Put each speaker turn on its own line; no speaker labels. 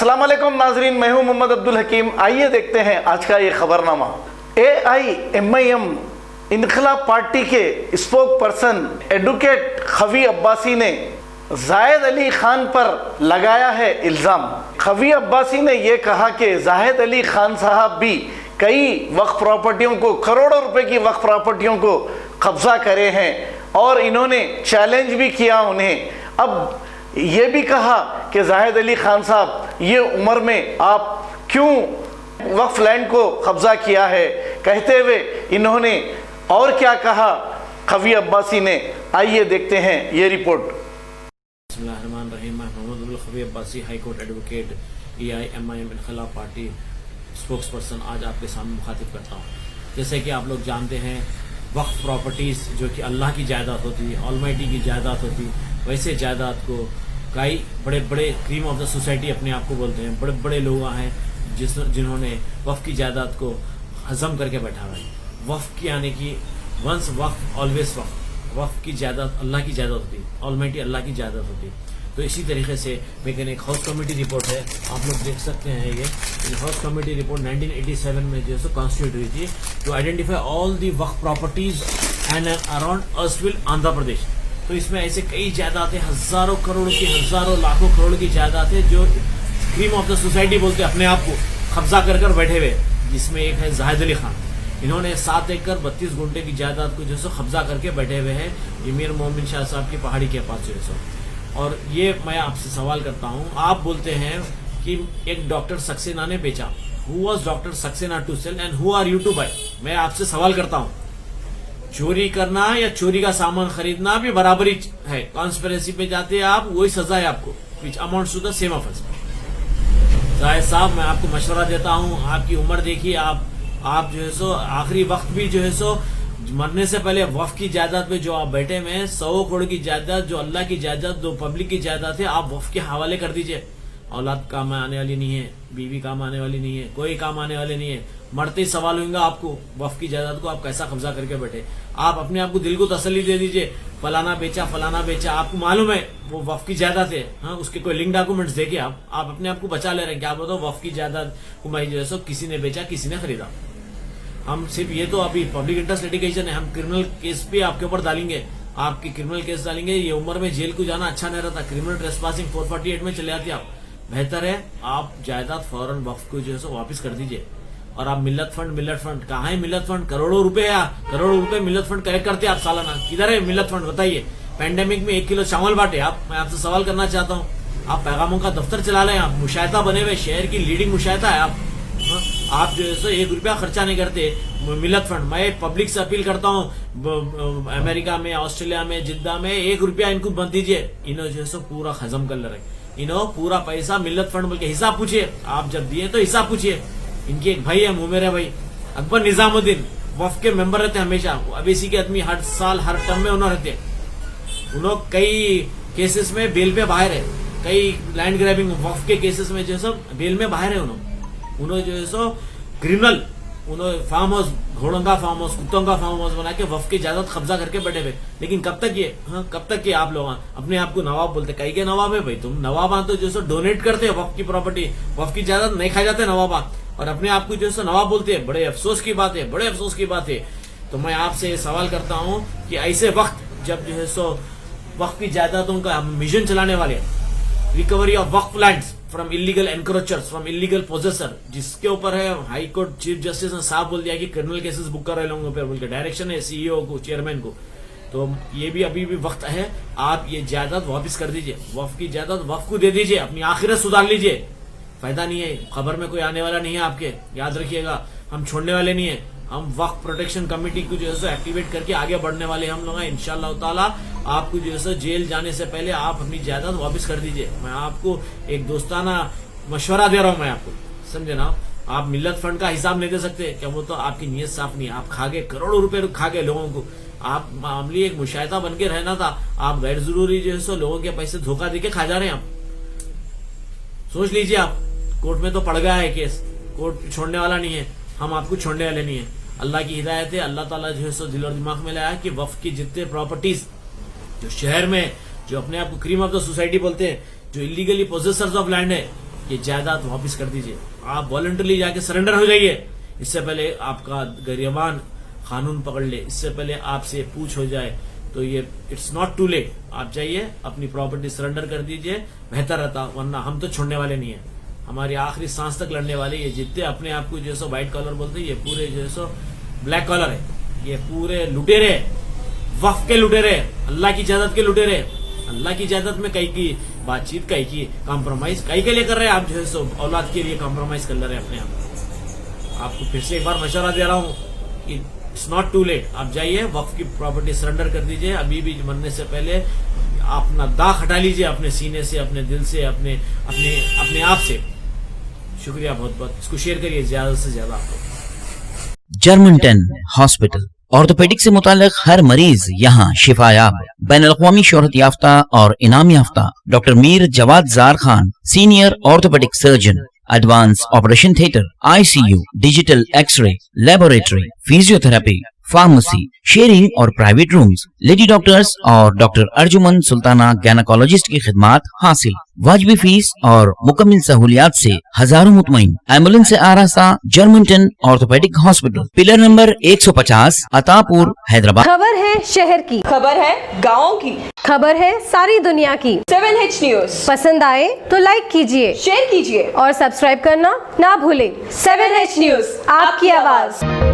अस्सलाम वालेकुम नाजरीन, मैं हूं मोहम्मद अब्दुल हकीम। आइए देखते हैं आज का ये खबरनामा। AIMIM इनकलाब पार्टी के spoke person advocate Qavi Abbasi ने जाहिद अली खान पर लगाया है इल्ज़ाम। खवी अब्बासी ने यह कहा कि जाहिद अली खान साहब भी कई वक्फ प्रॉपर्टियों को, करोड़ों रुपए की वक्फ प्रॉपर्टियों को कब्जा करे हैं और इन्होंने चैलेंज भी किया उन्हें। अब ये भी कहा कि जाहिद अली खान साहब, ये उम्र में आप क्यों वक्फ लैंड को कब्जा किया है, कहते हुए इन्होंने और क्या कहा खवी अब्बासी ने। आइए देखते हैं ये रिपोर्ट।
बिस्मिल्लाहिर्रहमानिर्रहीम। मैं Mohammed Abdul Khavi Abbasi, high court advocate, AIMIM Inquilab party spokesperson, आज आपके सामने मुखातिब करता हूँ। जैसे कि आप लोग जानते हैं, वक्फ प्रॉपर्टीज़ जो कि अल्लाह की जायदाद होती है, ऑलमाइटी की जायदाद होती, वैसे जायदाद को कई बड़े बड़े क्रीम ऑफ द सोसाइटी अपने आप को बोलते हैं, बड़े बड़े लोग हैं जिन्होंने वक्फ की जायदाद को हजम करके बैठा हुआ है। वक्फ की यानी कि वंस वक्फ ऑलवेज वक्फ, वक्फ की जायदाद अल्लाह की जायदाद होती है, ऑलमाइटी अल्लाह की जायदाद होती है। तो इसी तरीके से लेकिन एक हाउस कमेटी रिपोर्ट है, आप लोग देख सकते हैं। ये हाउस कमेटी रिपोर्ट 1987 में जो है कॉन्स्टिट्यूट हुई थी to identify all the Waqf properties and around अर्सविल आंध्र प्रदेश। तो इसमें ऐसे कई जायदादें, हजारों करोड़ की, हजारों लाखों करोड़ की जायदादें जो क्रीम ऑफ द सोसाइटी बोलते हैं अपने आप को, कब्जा कर बैठे हुए। जिसमें एक है जाहिद अली खान, इन्होंने 7 एकड़ 32 गुंटे की जायदाद को जो है कब्जा करके बैठे हुए हैं मीर मोहम्मद शाह साहब की पहाड़ी के पास जो है। और ये मैं आपसे सवाल करता हूँ, आप बोलते हैं कि एक डॉक्टर सक्सेना ने बेचा। Who was doctor Saxena to sell and who are you to buy? मैं आपसे सवाल करता हूँ, चोरी करना या चोरी का सामान खरीदना भी बराबरी है। कॉन्स्पिरेसी पे जाते हैं आप, वही सजा है आपको, which amounts to the same offence. Zahid Sahab, मैं आपको मशवरा देता हूँ, आपकी उम्र देखिए, आप जो है सो आखिरी वक्त भी जो है सो मरने से पहले वक्फ की जायदाद पे जो आप बैठे में 100 करोड़ की जायदाद, जो अल्लाह की जायदाद, जो पब्लिक की जायदाद है, आप वक्फ के हवाले कर दीजिए। औलाद काम आने वाली नहीं है, बीवी काम आने वाली नहीं है, कोई काम आने वाले नहीं है। मरते ही सवाल होगा आपको, वक्फ की जायदाद को आप कैसा कब्जा करके बैठे। आप अपने आप को दिल को तसल्ली दे दीजिए, फलाना बेचा फलाना बेचा, आपको मालूम है वो वक्फ की जायदाद है। हाँ, उसके कोई लिंक डॉक्यूमेंट्स देके आप अपने आप को बचा ले रहे हैं। क्या बताओ, वक्फ की जायदाद को मैं जो है सो किसी ने बेचा, किसी ने खरीदा। हम सिर्फ ये तो अभी पब्लिक इंटरेस्ट लिटिगेशन है, हम क्रिमिनल केस भी आपके ऊपर डालेंगे, आपकी क्रिमिनल केस डालेंगे। ये उम्र में जेल को जाना अच्छा नहीं रहता, क्रिमिनल ट्रेसपासिंग 448 में चले जाती आप। बेहतर है आप जायदाद फौरन वक्फ को जो है वापस कर दीजिए। और आप मिल्लत फंड कहाँ है? मिल्लत फंड करोड़ों रुपए मिल्लत फंड कलेक्ट करते हैं आप सालाना। किधर है मिल्लत फंड, बताइए। पैंडेमिक में 1 किलो चावल बांटे आप। मैं आपसे सवाल करना चाहता हूँ, आप पैगामों का दफ्तर चला रहे हैं, आप मुशायता बने हुए, शहर की लीडिंग मुशायता है आप। आप जो है सो 1 रुपया खर्चा नहीं करते मिल्लत फंड। मैं पब्लिक से अपील करता हूँ, अमेरिका में, ऑस्ट्रेलिया में, जिद्दा में 1 रुपया इनको बंद दीजिए। इन्हों जो है सो पूरा खत्म कर ले रहे, इन्हों पूरा पैसा मिल्लत फंड बोल के हिसाब पूछिए। आप जब दिए तो हिसाब पूछिए। इनके एक भाई है, मुमेर भाई अकबर निजामुद्दीन, वक्फ के मेंबर रहते हैं हमेशा। अवेसी के आदमी हर साल हर टर्म में उन्होंने रहते हैं। उन्होंने कई केसेस में बेल पे बाहर है, कई लैंड ग्रैबिंग वक्फ के केसेस में जो सब बेल में बाहर है। उन्होंने जो है सो क्रिमिनल, उन्होंने फार्म हाउस, घोड़ों का फार्म हाउस, कुत्तों का फार्म हाउस बना के वक्फ की जायदाद कब्जा करके बैठे हुए। लेकिन कब तक ये, हाँ कब तक ये आप लोग अपने आप को नवाब बोलते? कई के नवाब है भाई तुम? नवाब तो जो सो डोनेट करते हैं वक्फ की प्रॉपर्टी, वक्फ की जायदाद नहीं खा जाते नवाब, और अपने आप को जो है नवाब बोलते हैं। बड़े अफसोस की बात है, बड़े अफसोस की बात है। तो मैं आपसे सवाल करता हूं कि ऐसे वक्त जब जो है सो वक्फ की जायदादों का हम मिशन चलाने वाले, recovery of Waqf lands from illegal encroachers, from illegal possessor, जिसके ऊपर है हाई कोर्ट चीफ जस्टिस ने साफ बोल दिया कि क्रिमिनल केसेस बुक कर रहे लोगों पर, बोल के डायरेक्शन है सीईओ को, चेयरमैन को। तो ये भी अभी भी वक्त है, आप ये जायदाद वापिस कर दीजिए, वक्फ की जायदाद वक्फ को दे दीजिए, अपनी आखिरत सुधार लीजिए। फायदा नहीं है, खबर में कोई आने वाला नहीं है आपके, याद रखिएगा। हम छोड़ने वाले नहीं है, हम वक्फ प्रोटेक्शन कमेटी को जो है सो एक्टिवेट करके आगे बढ़ने वाले हम लोग हैं इंशाअल्लाह ताला। आपको जो है सो जेल जाने से पहले आप अपनी जायदाद वापस कर दीजिए। मैं आपको एक दोस्ताना मशवरा दे रहा हूं, मैं आपको, समझे ना। आप मिल्लत फंड का हिसाब नहीं दे सकते क्या? वो तो आपकी नीयत साफ नहीं है। आप खा गए, करोड़ों रुपए खा गए लोगों को। आप मामले एक मुशायता बन के रहना था, आप गैर जरूरी जो है सो लोगों के पैसे धोखा देके खा जा रहे हैं आप। सोच लीजिए आप, कोर्ट में तो पड़ गया है केस, कोर्ट छोड़ने वाला नहीं है, हम आपको छोड़ने वाले नहीं है। अल्लाह की हिदायत है, अल्लाह ताला जो है सो दिल और दिमाग में लाया कि वक्फ की जितने प्रॉपर्टीज जो शहर में, जो अपने आप को क्रीम ऑफ द सोसाइटी बोलते हैं, जो इलीगली पोजेसर्स ऑफ लैंड है, ये जायदाद वापस कर दीजिए। आप वॉलंटरली जाके सरेंडर हो जाइए, इससे पहले आपका गरियाबान कानून पकड़ ले, इससे पहले आपसे पूछ हो जाए, तो ये इट्स नॉट टू लेट। आप जाइए, अपनी प्रॉपर्टी सरेंडर कर दीजिए, बेहतर रहता। वरना हम तो छोड़ने वाले नहीं है, हमारी आखिरी सांस तक लड़ने वाले। ये जितने अपने आप को जैसो व्हाइट कॉलर बोलते हैं, ये पूरे जैसो ब्लैक कॉलर है, ये पूरे लुटेरे, वक्फ के लुटेरे, अल्लाह की जायदाद के लुटेरे। अल्लाह की जायदाद में कई की बातचीत, कई की कॉम्प्रोमाइज, कई के लिए कर रहे हैं आप, जो है सो औलाद के लिए कॉम्प्रोमाइज कर ले रहे हैं अपने आप। आपको फिर से एक बार मशवरा दे रहा हूँ कि इट्स नॉट टू लेट। आप जाइए, वक्फ की प्रॉपर्टी सरेंडर कर दीजिए, अभी भी मरने से पहले अपना दाग हटा लीजिए अपने सीने से, अपने दिल से, अपने अपने अपने आप से। शुक्रिया बहुत बहुत, इसको शेयर करिए ज्यादा से ज्यादा। आपको
जर्मनटन हॉस्पिटल, ऑर्थोपेडिक से मुतालिक हर मरीज यहाँ शिफायाब। बैनुल-अक़वामी शोहरत याफ्ता और इनाम याफ्ता doctor Mir Jawad Zar Khan, senior orthopaedic surgeon, advance operation theatre, ICU, digital x-ray, laboratory, physiotherapy, pharmacy, sharing और प्राइवेट रूम्स, लेडी डॉक्टर्स और डॉक्टर अर्जुमन सुल्ताना गैनाकोलॉजिस्ट की खिदमात हासिल। वाजबी फीस और मुकम्मल सहूलियात से हजारों मुतमईन। एम्बुलेंस से आरास्ता Germanton orthopaedic hospital, pillar number 150, Attapur, Hyderabad.
खबर है शहर की,
खबर है गाँव की,
खबर है सारी दुनिया की।
7H न्यूज
पसंद आए तो लाइक कीजिए,
शेयर कीजिए
और सब्सक्राइब करना ना भूलें।
7H न्यूज,
आपकी आवाज।